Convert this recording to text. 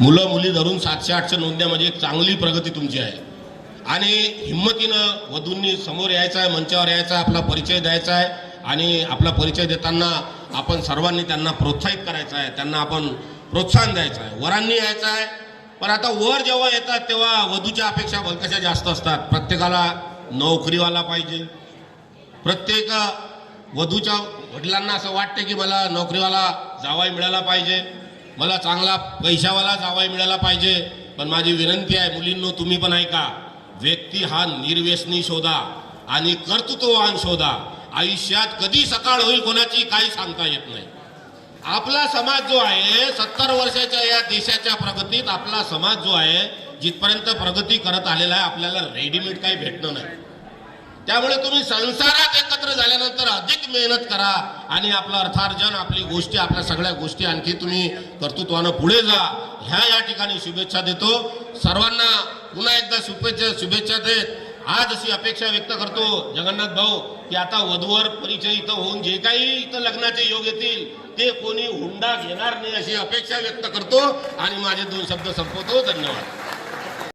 मुलं मुली धरून 700-800 नोंदण्या म्हणजे एक चांगली प्रगती तुमची आहे आणि हिम्मतीनं वधूंनी समोर यायचं आहे, मंचावर यायचं आहे, आपला परिचय द्यायचा आहे आणि आपला परिचय देताना आपण सर्वांनी त्यांना प्रोत्साहित करायचं आहे, त्यांना आपण प्रोत्साहन द्यायचं आहे, वरांनी यायचं आहे. पण आता वर जेव्हा येतात तेव्हा वधूच्या अपेक्षा भलक्याशा जास्त असतात. प्रत्येकाला नोकरीवाला पाहिजे, प्रत्येक वधूच्या वडिलांना असं वाटते की मला नोकरीवाला जावई मिळाला पाहिजे, मला चांगला पैशावाला जावई मिळाला पाहिजे. पण माझी विनंती आहे मुलींनो, तुम्ही पण ऐका, व्यक्ती हा निर्व्यसनी शोधा आणि कर्तृत्ववान शोधा. आयुष्यात कधी सकाळ होईल कोणाची काही सांगता येत नाही. आपला समाज जो आहे 70 वर्षाच्या या देशाच्या प्रगतीत आपला समाज जो आहे जिथपर्यंत प्रगती करत आलेला आहे, आपल्याला रेडीमेड काही भेटणं नाही. त्यामुळे तुम्ही संसारात एकत्र झाल्यानंतर अधिक मेहनत करा आणि आपलं अर्थार्जन, आपली गोष्टी, आपल्या सगळ्या गोष्टी आणखी तुम्ही कर्तृत्वानं पुढे जा. ह्या या ठिकाणी शुभेच्छा देतो सर्वांना. पुन्हा एकदा शुभेच्छा देत आज अशी अपेक्षा व्यक्त करतो जगन्नाथ भाऊ की आता वधूवर परिचय इथं होऊन जे काही इथं लग्नाचे योग येतील ते कोणी हुंडा घेणार नाही अशी अपेक्षा व्यक्त करतो आणि माझे 2 शब्द संपवतो. धन्यवाद.